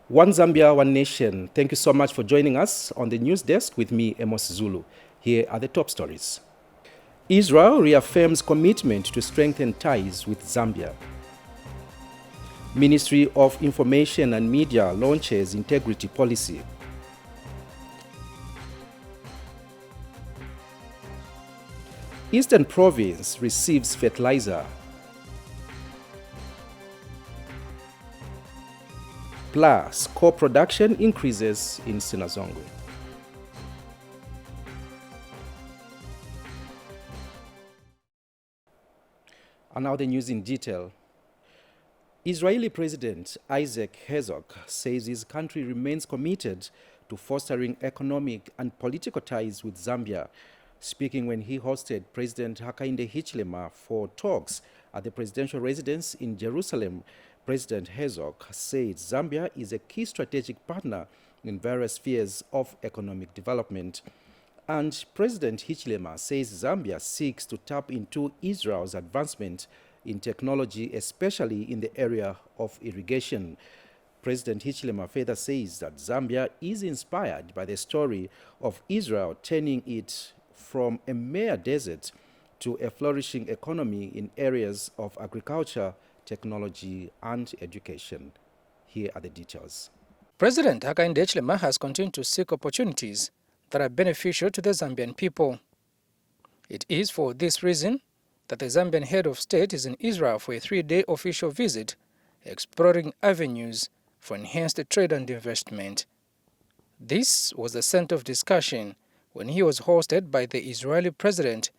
One Zambia, One Nation. Thank you so much for joining us on the news desk with me, Amos Zulu. Here are the top stories. Israel reaffirms commitment to strengthen ties with Zambia. Ministry of Information and Media launches integrity policy. Eastern Province receives fertilizer. Plus, co-production increases in Sinazongwe. And now the news in detail. Israeli President Isaac Herzog says his country remains committed to fostering economic and political ties with Zambia. Speaking when he hosted President Hakainde Hichilema for talks at the presidential residence in Jerusalem, President Herzog said Zambia is a key strategic partner in various spheres of economic development. And President Hichilema says Zambia seeks to tap into Israel's advancement in technology, especially in the area of irrigation. President Hichilema further says that Zambia is inspired by the story of Israel turning it from a mere desert to a flourishing economy in areas of agriculture, technology, and education. Here are the details. President Hakainde Hichilema has continued to seek opportunities that are beneficial to the Zambian people. It is for this reason that the Zambian head of state is in Israel for a 3-day official visit, exploring avenues for enhanced trade and investment. This was the center of discussion when he was hosted by the Israeli President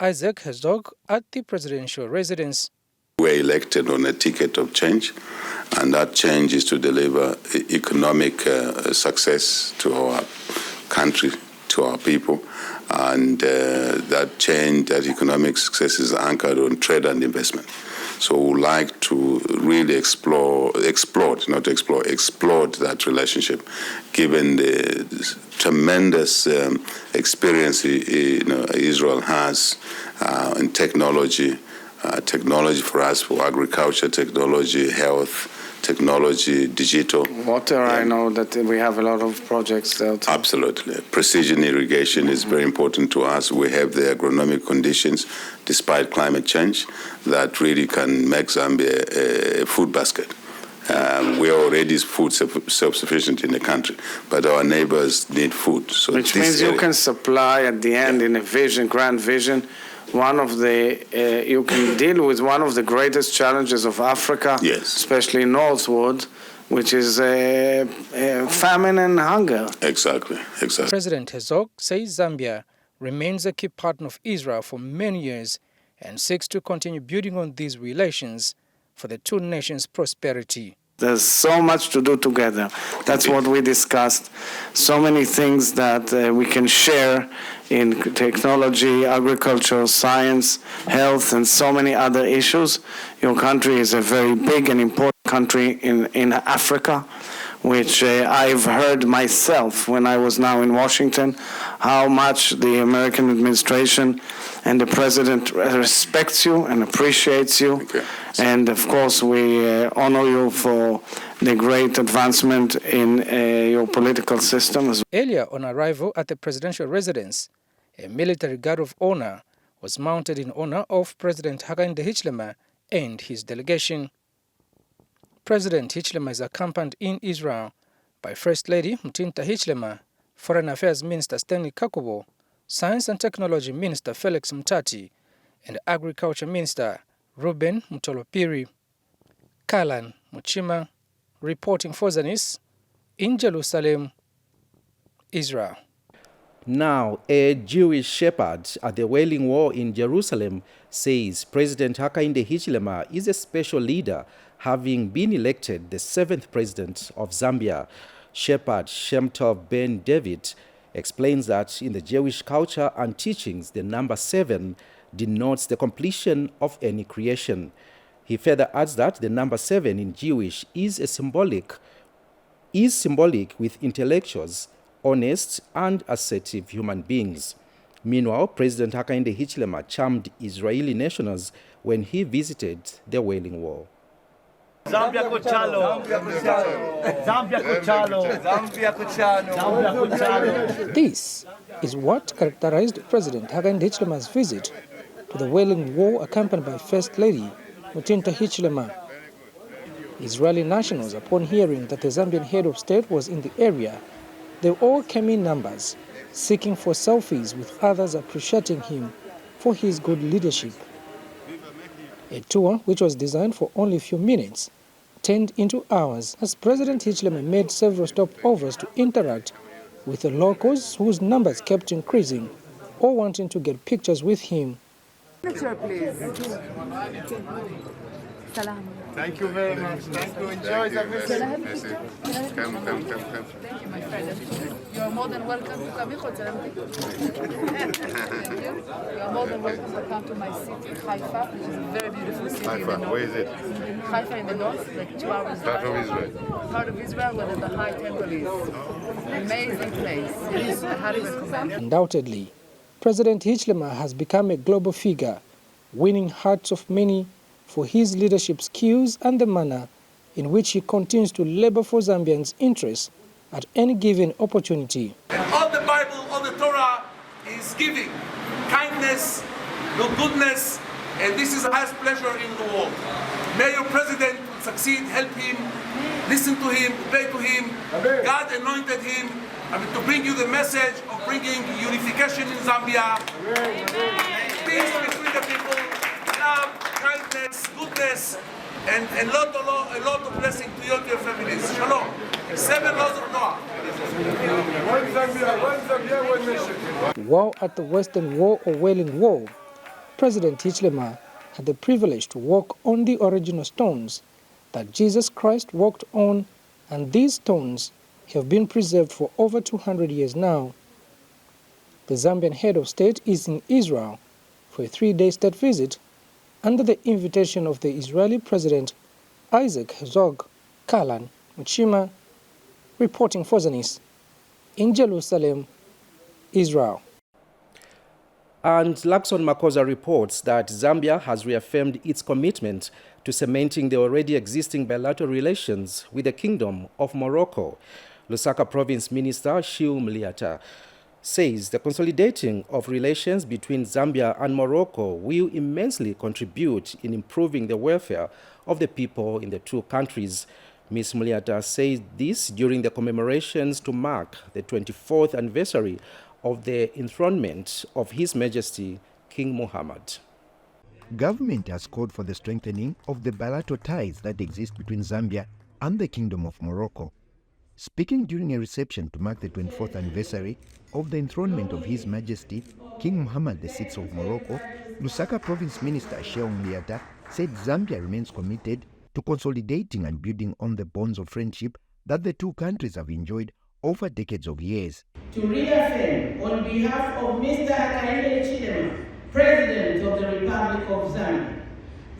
Isaac Herzog at the presidential residence. We are elected on a ticket of change, and that change is to deliver economic success to our country, to our people, and that change, that economic success is anchored on trade and investment. So we would like to really explore that relationship, given the tremendous experience Israel has in technology. Technology for us, for agriculture, technology, health, technology, digital. Water, I know that we have a lot of projects there too. Absolutely. Precision irrigation is very important to us. We have the agronomic conditions, despite climate change, that really can make Zambia a food basket. We are already food self-sufficient in the country, but our neighbors need food. So which means you can supply at the end in a vision, grand vision, you can deal with one of the greatest challenges of Africa, yes, especially northward, which is famine and hunger. Exactly. President Herzog says Zambia remains a key partner of Israel for many years and seeks to continue building on these relations for the two nations' prosperity. There's so much to do together. That's what we discussed. So many things that we can share in technology, agriculture, science, health, and so many other issues. Your country is a very big and important country in Africa, which I've heard myself when I was now in Washington, how much the American administration and the president respects you and appreciates you. Okay. And of course, we honor you for the great advancement in your political system. Earlier on arrival at the presidential residence, a military guard of honor was mounted in honor of President Hakainde Hichilema and his delegation. President Hichilema is accompanied in Israel by First Lady Mtinta Hichilema, Foreign Affairs Minister Stanley Kakubo, Science and Technology Minister Felix Mtati, and Agriculture Minister Ruben Mutolopiri. Kalan Muchima, reporting for Zanis in Jerusalem, Israel. Now, a Jewish shepherd at the Wailing Wall in Jerusalem says President Hakainde Hichilema is a special leader, having been elected the 7th president of Zambia. Shepherd Shemtov Ben David explains that in the Jewish culture and teachings, the number 7 denotes the completion of any creation. He further adds that the number 7 in Jewish is symbolic with intellectuals, honest and assertive human beings. Meanwhile, President Hakainde Hichilema charmed Israeli nationals when he visited the Wailing Wall. Zambia Cochalo. Zambia Cochalo. Zambia Cochalo. Zambia Cochalo. This is what characterized President Hakainde Hichilema's visit to the Wailing Wall, accompanied by First Lady Mutinta Hichilema. Israeli nationals, upon hearing that the Zambian head of state was in the area, they all came in numbers, seeking for selfies with others appreciating him for his good leadership. A tour which was designed for only a few minutes turned into hours as President Hichilema made several stopovers to interact with the locals whose numbers kept increasing, all wanting to get pictures with him. Picture, please. Salam. Thank you very much. Thank you. Enjoy the visit. Come. Thank you, my friend. You are more than welcome to come. Thank you. You are more than welcome to come to my city, Haifa, which is a very beautiful city. Haifa, in the north. where is it? Haifa in the north, like 2 hours Part of drive. Israel. Part of Israel, where the High Temple is. Amazing place. Yes, I highly recommend. Undoubtedly, President Hichilema has become a global figure, winning hearts of many for his leadership skills and the manner in which he continues to labor for Zambians' interests at any given opportunity. All the Bible, all the Torah is giving kindness, goodness, and this is the highest pleasure in the world. May your president succeed, help him, listen to him, obey to him. God anointed him to bring you the message of bringing unification in Zambia. Peace between the people, love, kindness, goodness, and a lot of blessing to you and your families. Shalom. 7 laws of Noah. One Zambia, one nation. While at the Western Wall or Wailing Wall, President Hichilema had the privilege to walk on the original stones that Jesus Christ walked on, and these stones have been preserved for over 200 years now. The Zambian head of state is in Israel for a 3-day state visit under the invitation of the Israeli President Isaac Herzog. Kalan Muchima, reporting for Zanis in Jerusalem, Israel. And Lakson Makosa reports that Zambia has reaffirmed its commitment to cementing the already existing bilateral relations with the Kingdom of Morocco. Lusaka Province Minister Shiu Mliata says the consolidating of relations between Zambia and Morocco will immensely contribute in improving the welfare of the people in the two countries. Ms. Mliata said this during the commemorations to mark the 24th anniversary of the enthronement of His Majesty King Mohammed. Government has called for the strengthening of the bilateral ties that exist between Zambia and the Kingdom of Morocco. Speaking during a reception to mark the 24th anniversary of the enthronement of His Majesty King Mohammed VI of Morocco, Lusaka Province Minister Sheung Liata said Zambia remains committed to consolidating and building on the bonds of friendship that the two countries have enjoyed over decades of years. To reaffirm on behalf of Mr. Hakainde Hichilema, President of the Republic of Zambia,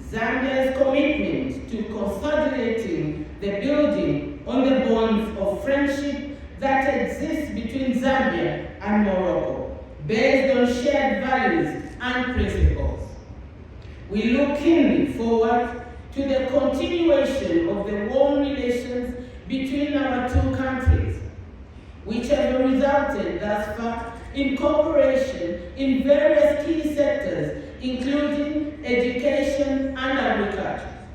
Zambia's commitment to consolidating the building on the bonds of friendship that exist between Zambia and Morocco, based on shared values and principles. We look keenly forward to the continuation of the warm relations between our two countries, which have resulted thus far in cooperation in various key sectors, including education and agriculture.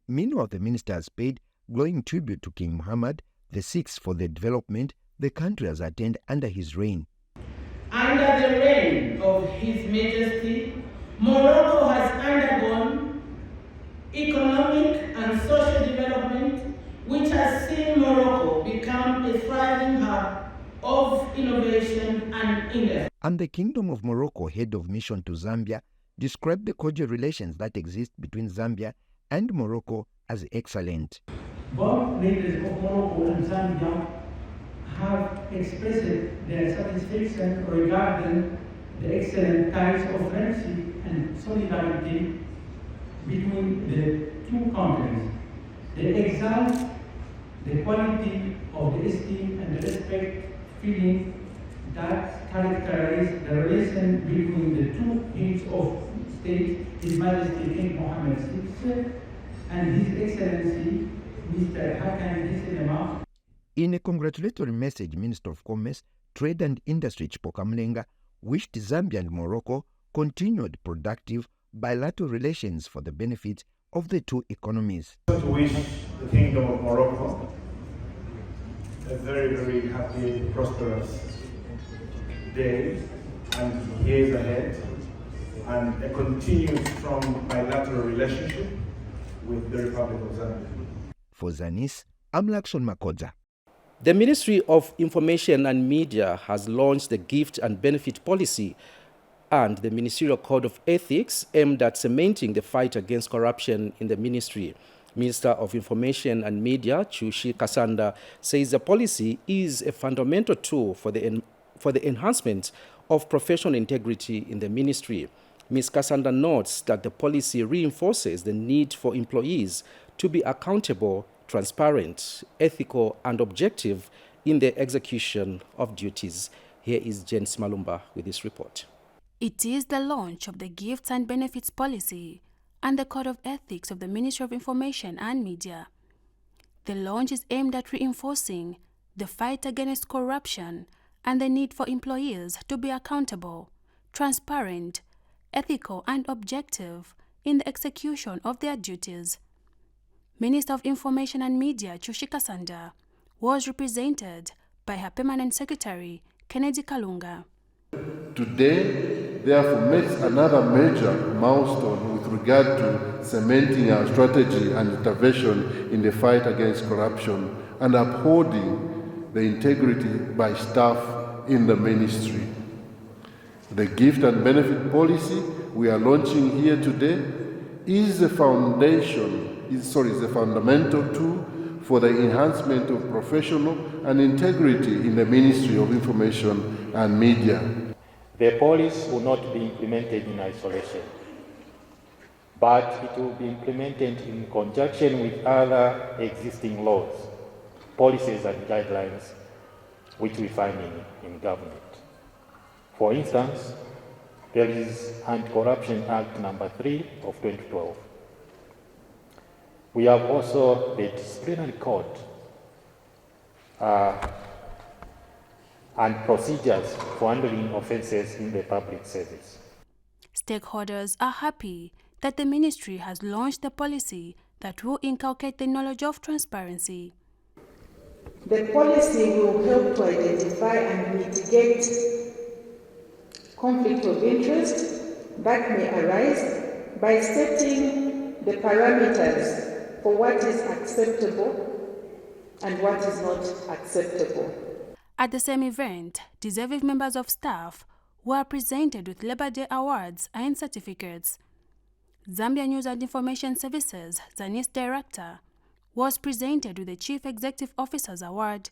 Meanwhile, the minister has paid glowing tribute to King Mohammed VI for the development the country has attained under his reign. Under the reign of His Majesty, Morocco has undergone economic and social development, which has seen Morocco become a thriving hub of innovation and industry. And the Kingdom of Morocco head of mission to Zambia described the cordial relations that exist between Zambia and Morocco as excellent. Both leaders of Morocco and Zambia have expressed their satisfaction regarding the excellent ties of friendship and solidarity between the two countries. They exalt the quality of the esteem and the respect feeling that characterize the relation between the two heads of state, His Majesty King Mohammed VI and His Excellency Mr. Hakainde Hichilema. In a congratulatory message, Minister of Commerce, Trade and Industry Chipoka Mlenga wished Zambia and Morocco continued productive bilateral relations for the benefit of the two economies. To wish the Kingdom of Morocco a very, very happy, prosperous day and years ahead, and a continued strong bilateral relationship with the Republic of Zambia. For Zanis, I'm Lakson Makodza. The Ministry of Information and Media has launched the Gift and Benefit Policy and the Ministerial Code of Ethics aimed at cementing the fight against corruption in the ministry. Minister of Information and Media, Chushi Kasanda, says the policy is a fundamental tool for the enhancement of professional integrity in the ministry. Ms. Kasanda notes that the policy reinforces the need for employees to be accountable, transparent, ethical, and objective in the execution of duties. Here is Jen Simalumba with this report. It is the launch of the Gifts and Benefits Policy and the Code of Ethics of the Ministry of Information and Media. The launch is aimed at reinforcing the fight against corruption and the need for employees to be accountable, transparent, ethical, and objective in the execution of their duties. Minister of Information and Media, Chushi Kasanda, was represented by her Permanent Secretary, Kennedy Kalunga. Today, therefore, makes another major milestone with regard to cementing our strategy and intervention in the fight against corruption and upholding the integrity by staff in the ministry. The Gift and Benefit Policy we are launching here today is the fundamental tool for the enhancement of professional and integrity in the Ministry of Information and Media. The policy will not be implemented in isolation, but it will be implemented in conjunction with other existing laws, policies and guidelines which we find in government. For instance, there is Anti-Corruption Act number 3 of 2012. We have also the disciplinary code and procedures for handling offences in the public service. Stakeholders are happy that the ministry has launched the policy that will inculcate the knowledge of transparency. The policy will help to identify and mitigate conflict of interest that may arise by setting the parameters for what is acceptable and what is not acceptable. At the same event, deserving members of staff were presented with Labor Day awards and certificates. Zambia News and Information Services, Zanis Director, was presented with the Chief Executive Officer's Award.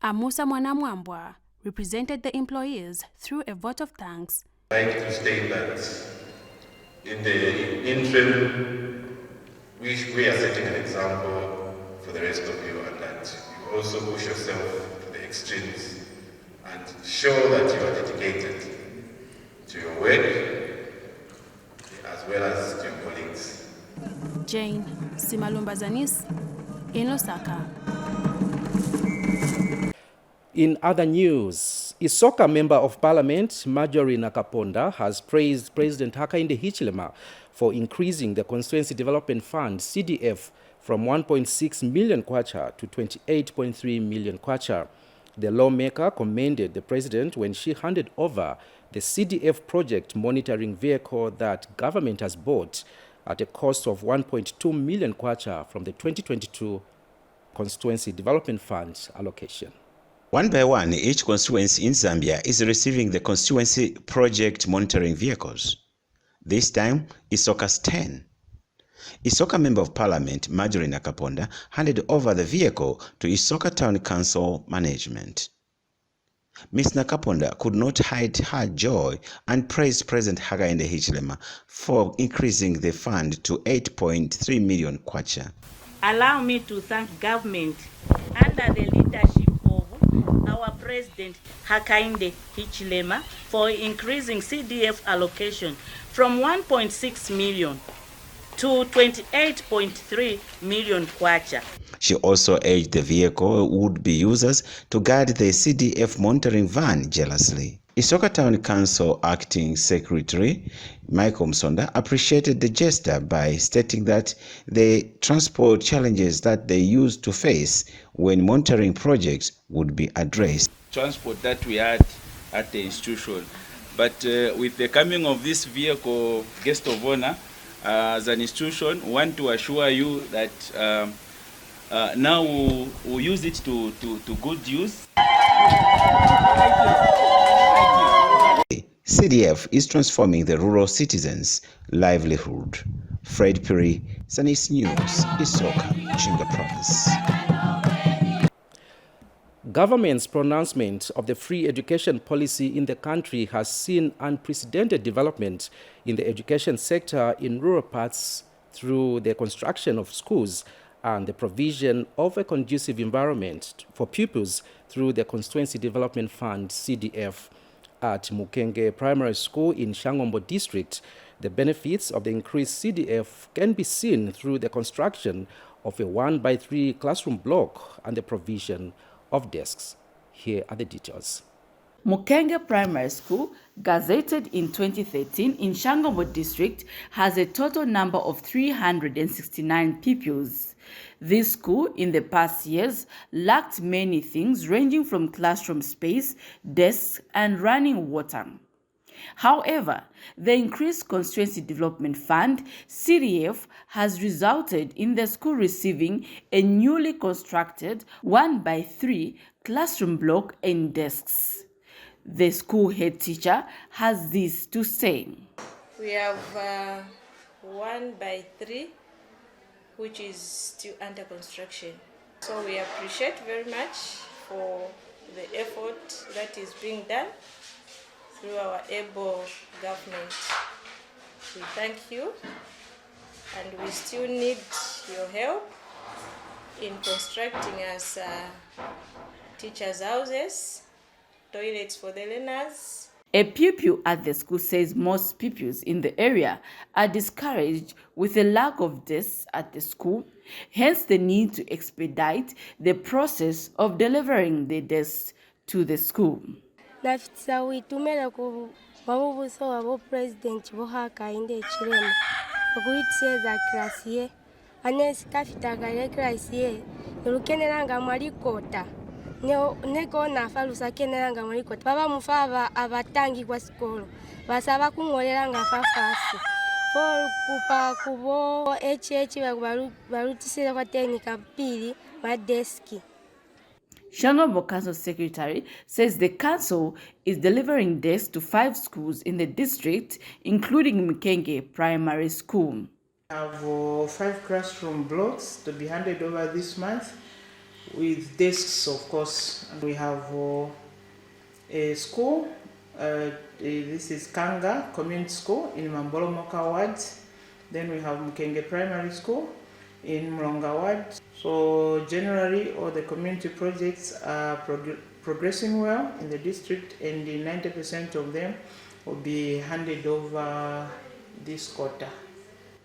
Amusa Mwanamwambwa represented the employees through a vote of thanks. I'd like to state that in the interim, we are setting an example for the rest of you, and that you also push yourself to the extremes and show that you are dedicated to your work as well as to your colleagues. Jane Simalumba Zanis in Lusaka. In other news, Isoka Member of Parliament Marjorie Nakaponda has praised President Hakainde Hichilema for increasing the Constituency Development Fund CDF from 1.6 million kwacha to 28.3 million kwacha. The lawmaker commended the president when she handed over the CDF project monitoring vehicle that government has bought at a cost of 1.2 million kwacha from the 2022 Constituency Development Fund allocation. One by one, each constituency in Zambia is receiving the constituency project monitoring vehicles. This time, Isoka's 10. Isoka Member of Parliament Marjorie Nakaponda handed over the vehicle to Isoka Town Council management. Ms. Nakaponda could not hide her joy and praised President Hakainde Hichilema for increasing the fund to 8.3 million kwacha. Allow me to thank government under the leadership of our President Hakainde Hichilema for increasing CDF allocation from 1.6 million to 28.3 million kwacha. She also urged the vehicle would-be users to guard the CDF monitoring van jealously. Isoka Town Council Acting Secretary Michael Msonda appreciated the gesture by stating that the transport challenges that they used to face when monitoring projects would be addressed. Transport that we had at the institution, but with the coming of this vehicle, guest of honor, as an institution, want to assure you that now we'll use it to good use. CDF is transforming the rural citizens' livelihood. Fred Perry, Zanis News, Isoka, Chinga Province. Government's pronouncement of the free education policy in the country has seen unprecedented development in the education sector in rural parts through the construction of schools and the provision of a conducive environment for pupils through the Constituency Development Fund, CDF. At Mukenge Primary School in Shangombo District, the benefits of the increased CDF can be seen through the construction of a 1x3 classroom block and the provision of desks. Here are the details. Mukenge Primary School, gazetted in 2013 in Shangombo District, has a total number of 369 pupils. This school, in the past years, lacked many things ranging from classroom space, desks, and running water. However, the increased Constituency Development Fund, CDF, has resulted in the school receiving a newly constructed 1x3 classroom block and desks. The school head teacher has this to say. We have 1x3, which is still under construction. So we appreciate very much for the effort that is being done through our able government. We thank you, and we still need your help in constructing us teachers' houses, toilets for the learners. A pupil at the school says most pupils in the area are discouraged with the lack of desks at the school, hence the need to expedite the process of delivering the desks to the school. Nafisa witumela ku wabubuso wabo president bohaka inde chirema okuitseza klasie anesi kafitaga ile klasie lukeneranga mwalikota neko nafalusa keneranga mwalikota baba mufava abatangi kwa skolo basaba kungoleranga fafasi for kupa kubo barutisira kwa technical pili madeski. Shangombo Council Secretary says the council is delivering desks to 5 schools in the district, including Mukenge Primary School. We have 5 classroom blocks to be handed over this month, with desks, of course. We have a school, this is Kanga Community School in Mambolomoka Ward. Then we have Mukenge Primary School in Mlonga Ward. So generally, all the community projects are progressing well in the district, and 90% of them will be handed over this quarter.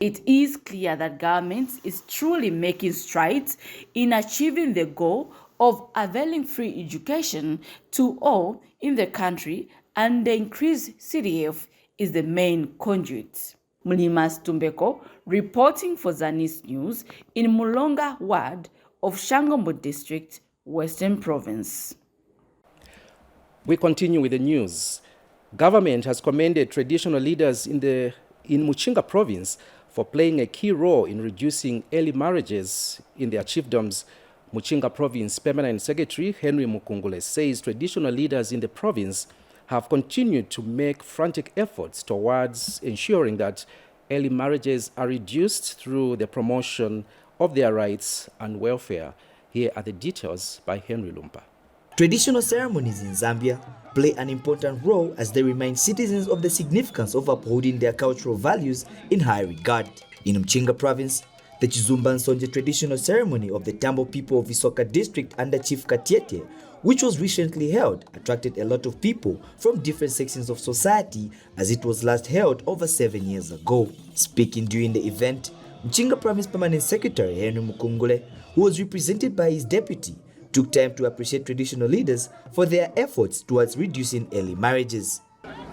It is clear that government is truly making strides in achieving the goal of availing free education to all in the country, and the increased CDF is the main conduit. Mlimas Tumbeko reporting for Zanis News in Mulonga Ward of Shangombo District, Western Province. We continue with the news. Government has commended traditional leaders in Muchinga Province for playing a key role in reducing early marriages in their chiefdoms. Muchinga Province Permanent Secretary Henry Mukungule says traditional leaders in the province have continued to make frantic efforts towards ensuring that early marriages are reduced through the promotion of their rights and welfare. Here are the details by Henry Lumpa. Traditional ceremonies in Zambia play an important role as they remind citizens of the significance of upholding their cultural values in high regard. In Mchinga Province, the Chizumba Nsonje traditional ceremony of the Tambo people of Isoka district under Chief Katiete, which was recently held, attracted a lot of people from different sections of society as it was last held over 7 years ago. Speaking during the event, Mchinga Province Permanent Secretary Henry Mukungule, who was represented by his deputy, took time to appreciate traditional leaders for their efforts towards reducing early marriages.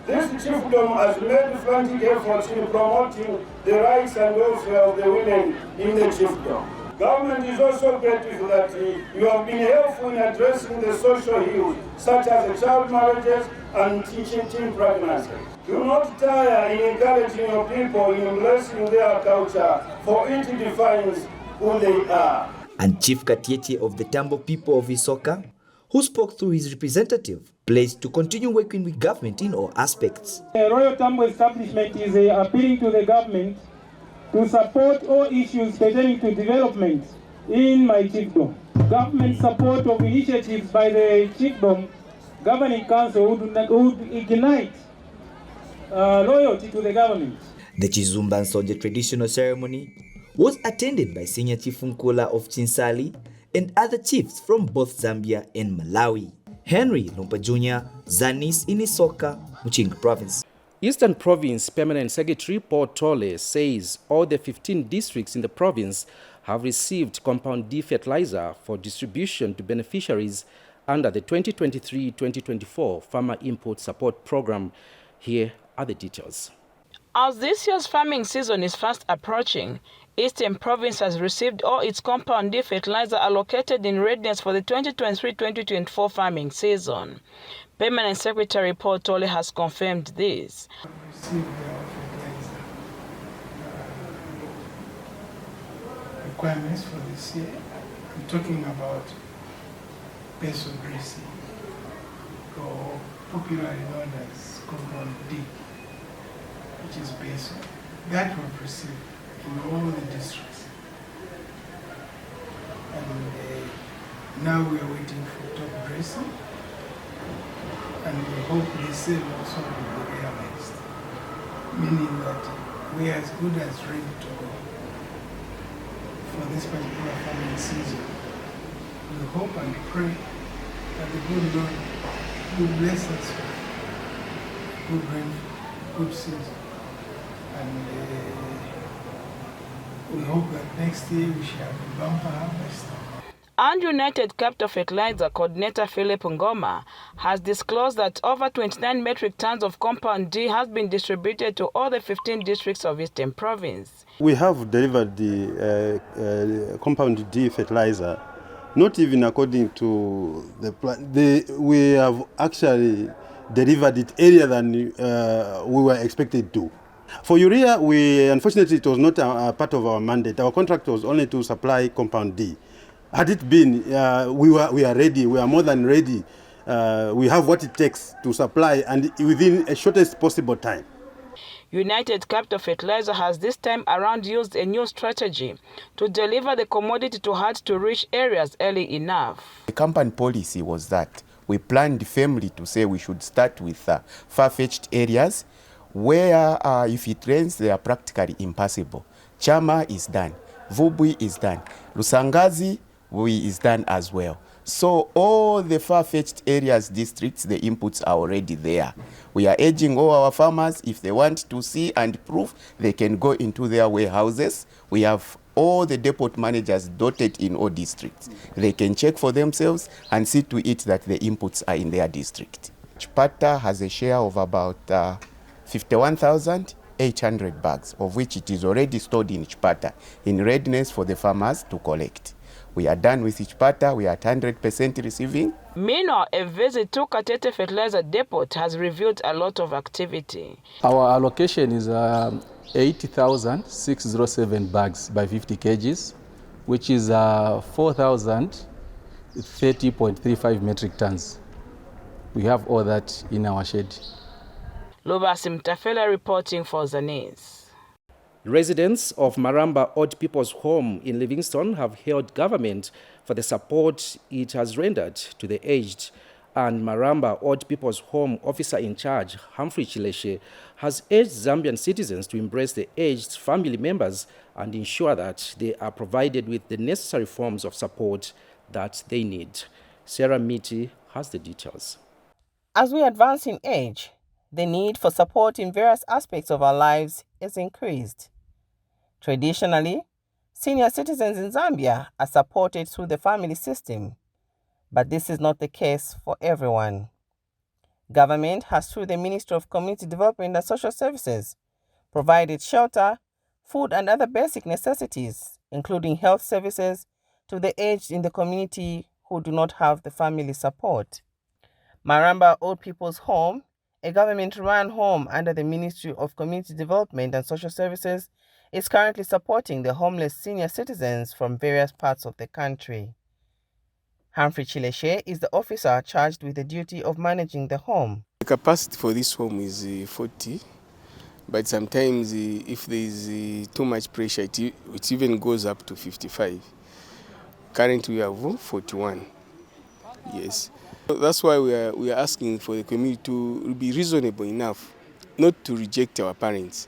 This chiefdom has made frantic efforts in promoting the rights and welfare of the women in the chiefdom. Government is also grateful that you have been helpful in addressing the social ills, such as the child marriages and teaching teen pregnancy. Do not tire in encouraging your people in embracing their culture, for it defines who they are. And Chief Katiete of the Tambo people of Isoka, who spoke through his representative, pledged to continue working with government in all aspects. The Royal Tambo establishment is appealing to the government to support all issues pertaining to development in my chiefdom. Government support of initiatives by the chiefdom governing council would ignite loyalty to the government. The Chizumba Nsonje traditional ceremony was attended by Senior Chief Nkula of Chinsali and other chiefs from both Zambia and Malawi. Henry Lumpa Jr., Zanis in Isoka, Mchinga Province. Eastern Province Permanent Secretary Paul Tole says all the 15 districts in the province have received Compound D fertilizer for distribution to beneficiaries under the 2023-2024 Farmer Input Support Program. Here are the details. As this year's farming season is fast approaching, Eastern Province has received all its Compound D fertilizer allocated in readiness for the 2023-2024 farming season. Permanent Secretary Paul Tole has confirmed this. Received fertilizer requirements for this year. I'm talking about peso dressing, or popularly known as Compound D, which is peso. That we've received in all the districts. And now we are waiting for top dressing. And we hope the same also will be realized, meaning that we are as good as ready to go for this particular farming season. We hope and pray that the good Lord will bless us with good rain, good season, and we hope that next year we shall have a bumper harvest. And United Capital Fertilizer Coordinator Philip Ngoma has disclosed that over 29 metric tons of Compound D has been distributed to all the 15 districts of Eastern Province. We have delivered the Compound D fertilizer, not even according to the plan. We have actually delivered it earlier than we were expected to. For urea, unfortunately, it was not a part of our mandate. Our contract was only to supply Compound D. Had it been, we are ready, we are more than ready. We have what it takes to supply, and within a shortest possible time. United Capital Fertilizer has this time around used a new strategy to deliver the commodity to hard-to-reach areas early enough. The company policy was that we planned firmly to say we should start with far-fetched areas where if it rains, they are practically impassable. Chama is done, Vubwi is done, Lusangazi is done as well. So all the far-fetched areas, districts, the inputs are already there. We are urging all our farmers, if they want to see and prove, they can go into their warehouses. We have all the depot managers dotted in all districts. They can check for themselves and see to it that the inputs are in their district. Chipata has a share of about 51,800 bags, of which it is already stored in Chipata, in readiness for the farmers to collect. We are done with Chipata, we are at 100% receiving. Meanwhile, a visit to Katete Fertilizer Depot has revealed a lot of activity. Our allocation is 80,607 bags by 50 kgs, which is 4,030.35 metric tons. We have all that in our shed. Lubasi Mtafela reporting for Zanis. Residents of Maramba Old People's Home in Livingstone have hailed government for the support it has rendered to the aged, and Maramba Old People's Home officer in charge, Humphrey Chileshe, has urged Zambian citizens to embrace the aged family members and ensure that they are provided with the necessary forms of support that they need. Sarah Miti has the details. As we advance in age, the need for support in various aspects of our lives is increased. Traditionally, senior citizens in Zambia are supported through the family system, but this is not the case for everyone. Government has, through the Ministry of Community Development and Social Services, provided shelter, food and other basic necessities, including health services, to the aged in the community who do not have the family support. Maramba Old People's Home, a government-run home under the Ministry of Community Development and Social Services, is currently supporting the homeless senior citizens from various parts of the country. Humphrey Chileshe is the officer charged with the duty of managing the home. The capacity for this home is 40, but sometimes if there is too much pressure, it even goes up to 55. Currently we have 41. Yes. That's why we are asking for the community to be reasonable enough, not to reject our parents.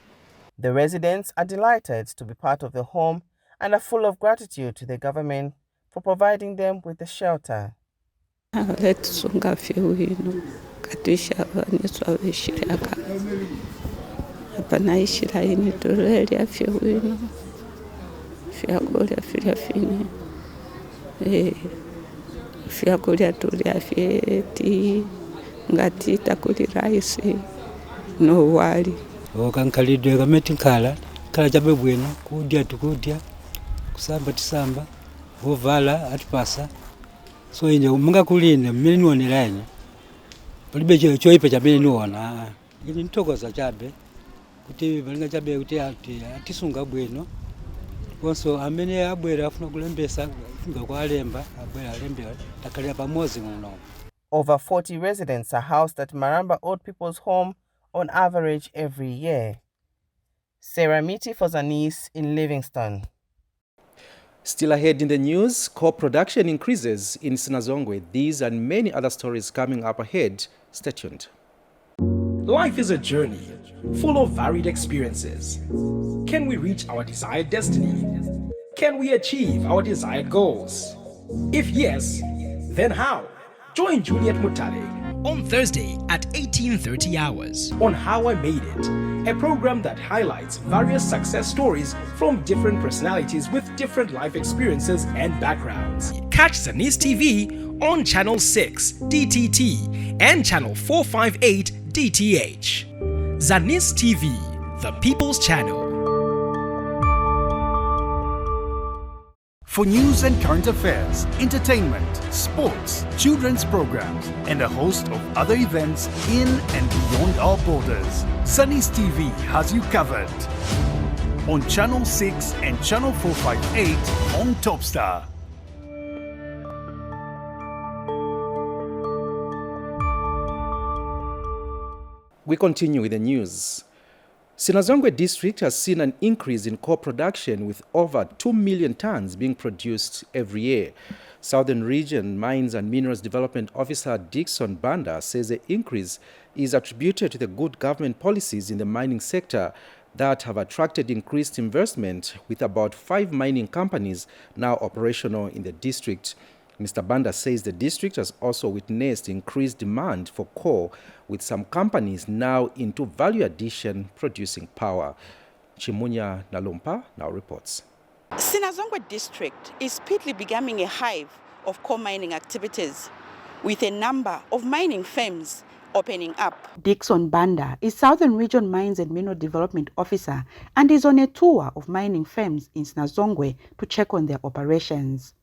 The residents are delighted to be part of the home and are full of gratitude to the government for providing them with the shelter. No worry. Okankalidwe kameti kala chabe bwino kudya tukudya kusamba tisamba vovala atipasa so inje munga kuline mmene nionera ine palibe choipa chabe niona ili ntokoza chabe kuti balinga chabe kuti atisunga bwino konso amene abwera afuna kulembesa funga kwa alemba abwera alembera takalira pamozi muno. Over 40 residents are housed at Maramba Old People's Home on average every year. Sarah Miti for Zanis in Livingston. Still ahead in the news, co-production increases in Sinazongwe. These and many other stories coming up ahead. Stay tuned. Life is a journey full of varied experiences. Can we reach our desired destiny? Can we achieve our desired goals? If yes, then how? Join Juliet Mutale on Thursday at 18:30 hours on How I Made It, a program that highlights various success stories from different personalities with different life experiences and backgrounds. Catch Zanis TV on Channel 6 DTT and Channel 458 DTH. Zanis TV, the People's Channel. For news and current affairs, entertainment, sports, children's programs, and a host of other events in and beyond our borders, Zanis TV has you covered. On Channel 6 and Channel 458 on Topstar. We continue with the news. Sinazongwe district has seen an increase in co-production with over 2 million tons being produced every year. Southern Region Mines and Minerals Development Officer Dixon Banda says the increase is attributed to the good government policies in the mining sector that have attracted increased investment, with about 5 mining companies now operational in the district. Mr. Banda says the district has also witnessed increased demand for coal, with some companies now into value addition producing power. Chimunya Nalumpa now reports. Sinazongwe district is speedily becoming a hive of coal mining activities, with a number of mining firms opening up. Dixon Banda is Southern Region Mines and Mineral Development Officer and is on a tour of mining firms in Sinazongwe to check on their operations.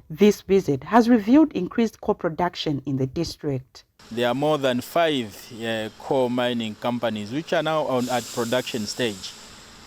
This visit has revealed increased coal production in the district. There are more than 5 coal mining companies which are now at production stage.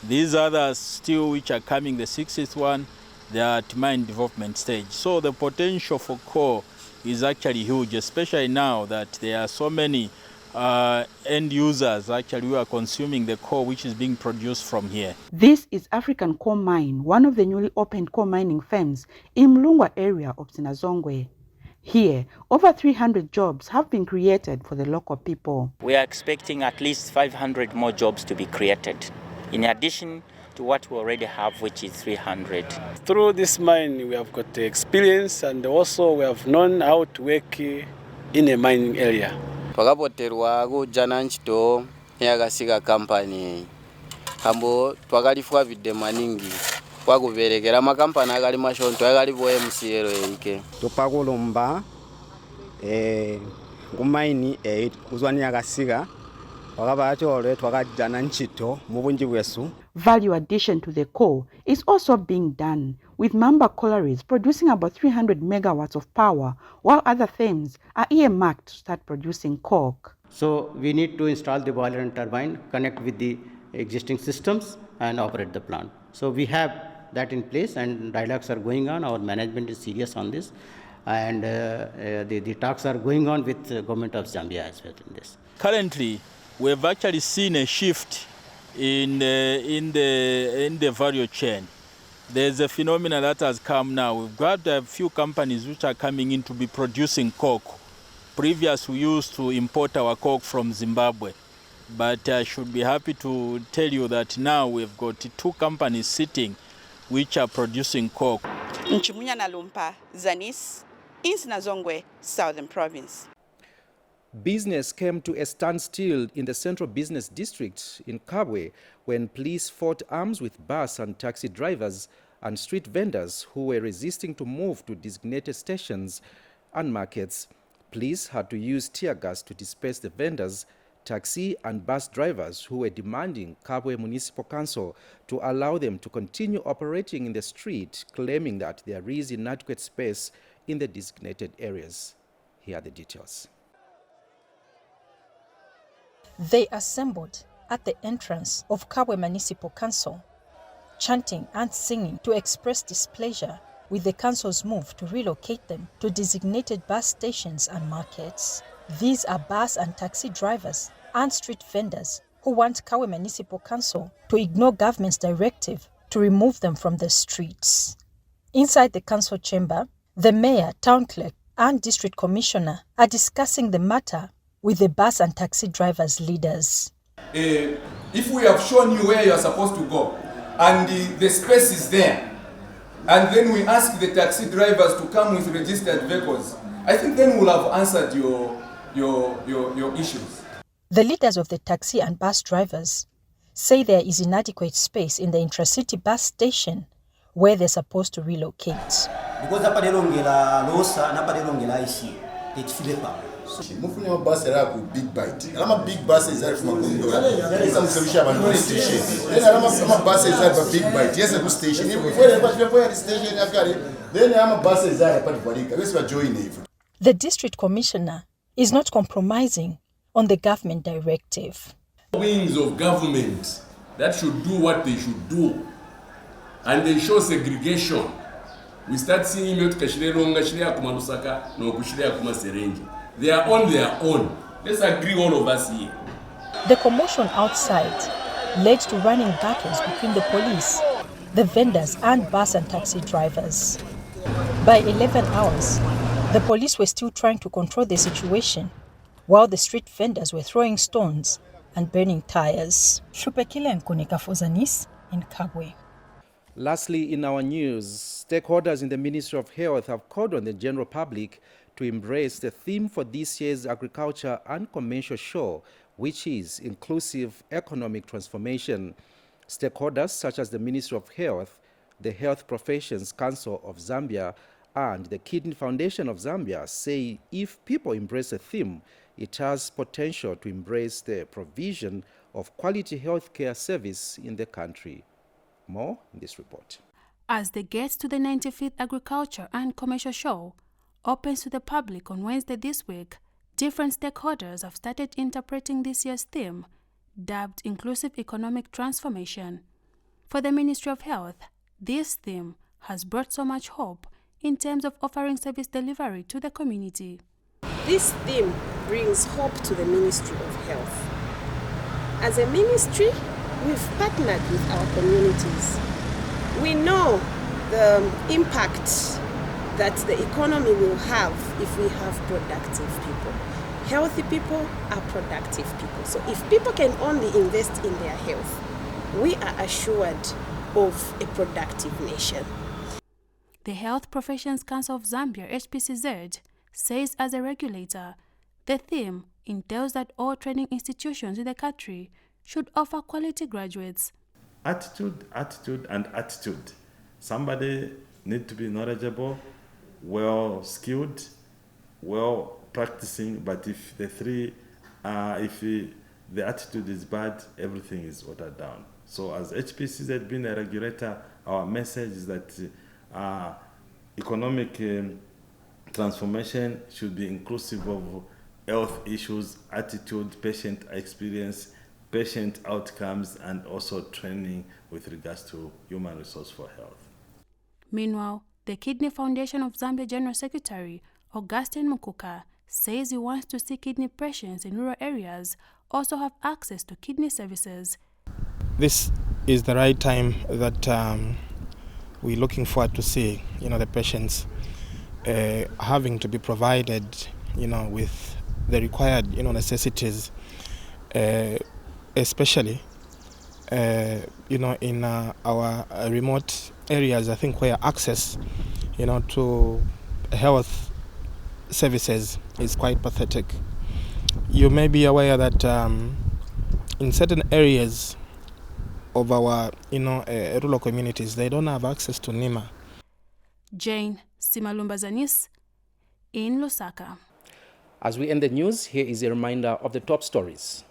These others still which are coming, the 60th one, they are at mine development stage. So the potential for coal is actually huge, especially now that there are so many end users actually who are consuming the coal which is being produced from here. This is African Coal Mine, one of the newly opened coal mining firms in Mlungwa area of Sinazongwe. Here, over 300 jobs have been created for the local people. We are expecting at least 500 more jobs to be created, in addition to what we already have, which is 300. Through this mine, we have got the experience, and also we have known how to work in a mining area. Pakapoterwa kujana nchito yakasiga company kambo twakalifuavidde maningi kwakuberekera amakampani agali mashonto agalipo MCL erike tupakulumba kumaini kuzwania akasiga wakabachole twakajana nchito mubunji bwesu. Value addition to the coal is also being done, with Mamba collieries producing about 300 megawatts of power, while other firms are earmarked to start producing coke. So we need to install the boiler and turbine, connect with the existing systems and operate the plant. So we have that in place and dialogues are going on. Our management is serious on this, and the talks are going on with the government of Zambia as well in this. Currently, we have actually seen a shift in the value chain. There's a phenomenon that has come now. We've got a few companies which are coming in to be producing coke. Previously, we used to import our coke from Zimbabwe, but I should be happy to tell you that now we've got 2 companies sitting which are producing coke. Nchimunya na Lumpa, Zanis, in Sinazongwe, Southern Province. Business came to a standstill in the Central Business District in Kabwe when police fought arms with bus and taxi drivers and street vendors who were resisting to move to designated stations and markets. Police had to use tear gas to disperse the vendors, taxi and bus drivers who were demanding Kabwe Municipal Council to allow them to continue operating in the street, claiming that there is inadequate space in the designated areas. Here are the details. They assembled at the entrance of Kabwe Municipal Council, chanting and singing to express displeasure with the council's move to relocate them to designated bus stations and markets. These are bus and taxi drivers and street vendors who want Kabwe Municipal Council to ignore government's directive to remove them from the streets. Inside the council chamber, the mayor, town clerk, and district commissioner are discussing the matter with the bus and taxi drivers' leaders. If we have shown you where you are supposed to go, and the space is there, and then we ask the taxi drivers to come with registered vehicles, I think then we'll have answered your issues. The leaders of the taxi and bus drivers say there is inadequate space in the intracity bus station where they're supposed to relocate. Because Mufunya mabasi yako big bite. Alama big buses are from Makundo. Yale samsamisha abantu station. Then alama buses are for big bite. Yes, a station. If we are the station after then alama buses are part barika. Let's join it. The district commissioner is not compromising on the government directive. Wings of government that should do what they should do, and they show segregation. We start seeing email to Kashire Ronga, Shire Kumanusaka, no Kushire Kumaserenji. They are on their own. Let's agree, all of us here. The commotion outside led to running battles between the police, the vendors, and bus and taxi drivers. By 11 hours, the police were still trying to control the situation, while the street vendors were throwing stones and burning tires. Shupekile Nkunika for Zanis in Kabwe. Lastly, in our news, stakeholders in the Ministry of Health have called on the general public to embrace the theme for this year's Agriculture and Commercial Show, which is Inclusive Economic Transformation. Stakeholders such as the Ministry of Health, the Health Professions Council of Zambia, and the Kidney Foundation of Zambia say if people embrace the theme, it has potential to embrace the provision of quality healthcare service in the country. More in this report. As the gates to the 95th Agriculture and Commercial Show opens to the public on Wednesday this week, different stakeholders have started interpreting this year's theme, dubbed Inclusive Economic Transformation. For the Ministry of Health, this theme has brought so much hope in terms of offering service delivery to the community. This theme brings hope to the Ministry of Health. As a ministry, we've partnered with our communities. We know the impact that the economy will have if we have productive people. Healthy people are productive people. So if people can only invest in their health, we are assured of a productive nation. The Health Professions Council of Zambia, HPCZ, says as a regulator, the theme entails that all training institutions in the country should offer quality graduates Attitude, attitude, and attitude. Somebody need to be knowledgeable, well skilled, well practicing, but if the three, the attitude is bad, everything is watered down. So as HPCZ being a regulator, our message is that economic transformation should be inclusive of health issues, attitude, patient experience, patient outcomes, and also training with regards to human resource for health. Meanwhile, the Kidney Foundation of Zambia General Secretary Augustine Mukuka says he wants to see kidney patients in rural areas also have access to kidney services. This is the right time that we're looking forward to see, the patients having to be provided, with the required, necessities, especially, in our remote areas, I think where access, to health services is quite pathetic. You may be aware that in certain areas of our, rural communities, they don't have access to NIMA. Jane Simalumba Zanis in Lusaka. As we end the news, here is a reminder of the top stories.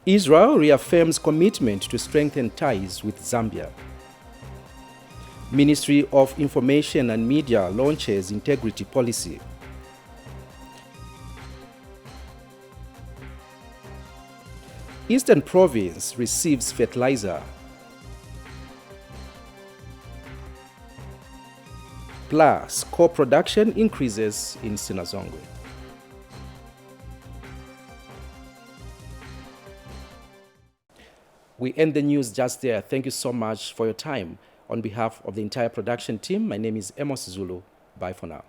Israel reaffirms commitment to strengthen ties with Zambia. Ministry of Information and Media launches integrity policy. Eastern Province receives fertilizer. Plus, co-production increases in Sinazongwe. We end the news just there. Thank you so much for your time. On behalf of the entire production team, my name is Amos Zulu. Bye for now.